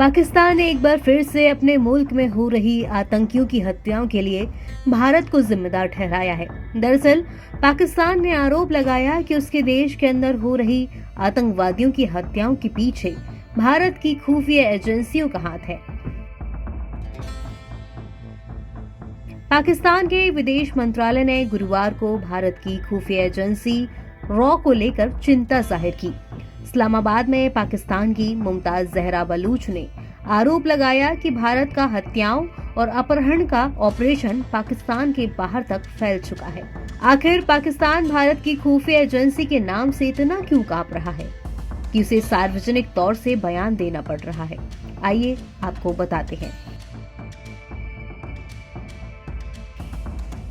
पाकिस्तान ने एक बार फिर से अपने मुल्क में हो रही आतंकियों की हत्याओं के लिए भारत को जिम्मेदार ठहराया है। दरअसल पाकिस्तान ने आरोप लगाया कि उसके देश के अंदर हो रही आतंकवादियों की हत्याओं के पीछे भारत की खुफिया एजेंसियों का हाथ है। पाकिस्तान के विदेश मंत्रालय ने गुरुवार को भारत की खुफिया एजेंसी रॉ को लेकर चिंता जाहिर की। इस्लामाबाद में पाकिस्तान की मुमताज जहरा बलूच ने आरोप लगाया कि भारत का हत्याओं और अपहरण का ऑपरेशन पाकिस्तान के बाहर तक फैल चुका है। आखिर पाकिस्तान भारत की खुफिया एजेंसी के नाम से इतना क्यों कांप रहा है कि उसे सार्वजनिक तौर से बयान देना पड़ रहा है? आइए आपको बताते हैं।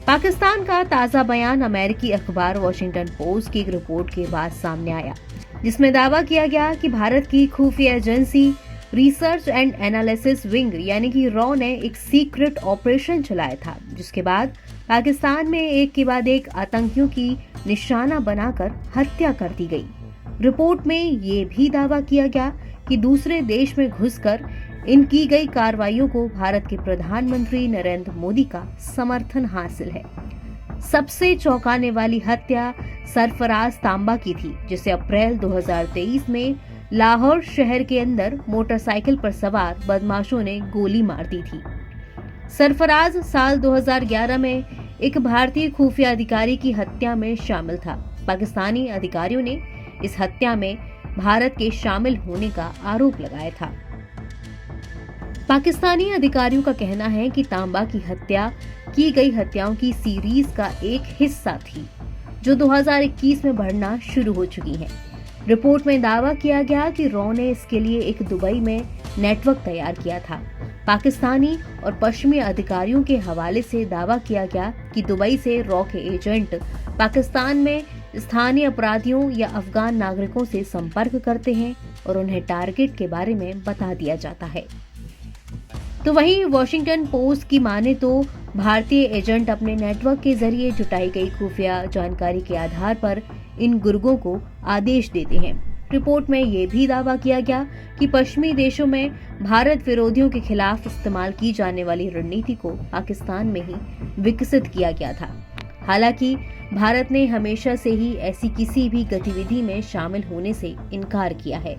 पाकिस्तान का ताजा बयान अमेरिकी अखबार वॉशिंगटन पोस्ट की एक रिपोर्ट के बाद सामने आया, जिसमें दावा किया गया कि भारत की खुफिया agency research and analysis wing यानी कि रॉ ने एक सीक्रेट ऑपरेशन चलाया था, जिसके बाद पाकिस्तान में एक के बाद एक आतंकियों की निशाना बनाकर हत्या कर दी गई। रिपोर्ट में ये भी दावा किया गया कि दूसरे देश में घुसकर इन की गई कार्रवाइयों को भारत के प्रधानमंत्री नरेंद्र मोदी का समर्थन हासिल है। सबसे चौंकाने वाली हत्या सरफराज तांबा की थी, जिसे अप्रैल 2023 में लाहौर शहर के अंदर मोटरसाइकिल पर सवार बदमाशों ने गोली मार दी थी। सरफराज साल 2011 में एक भारतीय खुफिया अधिकारी की हत्या में शामिल था। पाकिस्तानी अधिकारियों ने इस हत्या में भारत के शामिल होने का आरोप लगाया था। पाकिस्तानी अधिकारियों का कहना है कि तांबा की हत्या की गई हत्याओं की सीरीज का एक हिस्सा थी, जो 2021 में बढ़ना शुरू हो चुकी है। रिपोर्ट में दावा किया गया कि रॉ ने इसके लिए एक दुबई में नेटवर्क तैयार किया था। पाकिस्तानी और पश्चिमी अधिकारियों के हवाले से दावा किया गया कि दुबई से रॉ के एजेंट पाकिस्तान में स्थानीय अपराधियों या अफगान नागरिकों से संपर्क करते हैं और उन्हें टारगेट के बारे में बता दिया जाता है। तो वहीं वॉशिंगटन पोस्ट की माने तो भारतीय एजेंट अपने नेटवर्क के जरिए जुटाई गई खुफिया जानकारी के आधार पर इन गुर्गों को आदेश देते हैं। रिपोर्ट में यह भी दावा किया गया कि पश्चिमी देशों में भारत विरोधियों के खिलाफ इस्तेमाल की जाने वाली रणनीति को पाकिस्तान में ही विकसित किया गया था। हालांकि भारत ने हमेशा से ही ऐसी किसी भी गतिविधि में शामिल होने से इनकार किया है।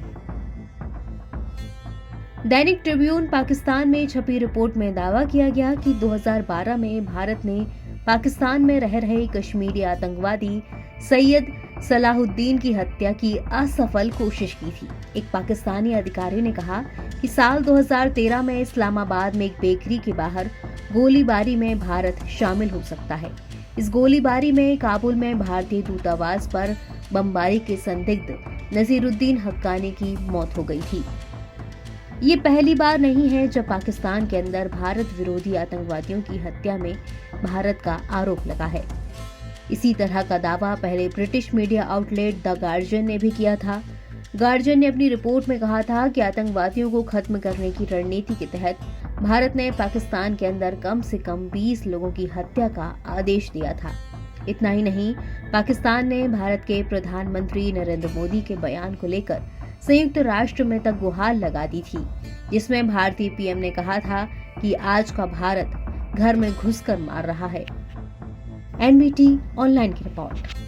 दैनिक ट्रिब्यून पाकिस्तान में छपी रिपोर्ट में दावा किया गया कि 2012 में भारत ने पाकिस्तान में रह रहे कश्मीरी आतंकवादी सैयद सलाहुद्दीन की हत्या की असफल कोशिश की थी। एक पाकिस्तानी अधिकारी ने कहा कि साल 2013 में इस्लामाबाद में एक बेकरी के बाहर गोलीबारी में भारत शामिल हो सकता है। इस गोलीबारी में काबुल में भारतीय दूतावास पर बमबारी के संदिग्ध नसीरुद्दीन हक्कानी की मौत हो गई थी। ये पहली बार नहीं है जब पाकिस्तान के अंदर भारत विरोधी आतंकवादियों की हत्या में भारत का आरोप लगा है। इसी तरह का दावा पहले British media outlet the guardian ने भी किया था। गार्जियन ने अपनी रिपोर्ट में कहा था कि आतंकवादियों को खत्म करने की रणनीति के तहत भारत ने पाकिस्तान के अंदर कम से कम 20 लोगों की हत्या का आदेश दिया था। इतना ही नहीं, पाकिस्तान ने भारत के प्रधानमंत्री नरेंद्र मोदी के बयान को लेकर संयुक्त राष्ट्र में तक गुहार लगा दी थी, जिसमें भारतीय पीएम ने कहा था कि आज का भारत घर में घुसकर मार रहा है। एनबीटी ऑनलाइन की रिपोर्ट।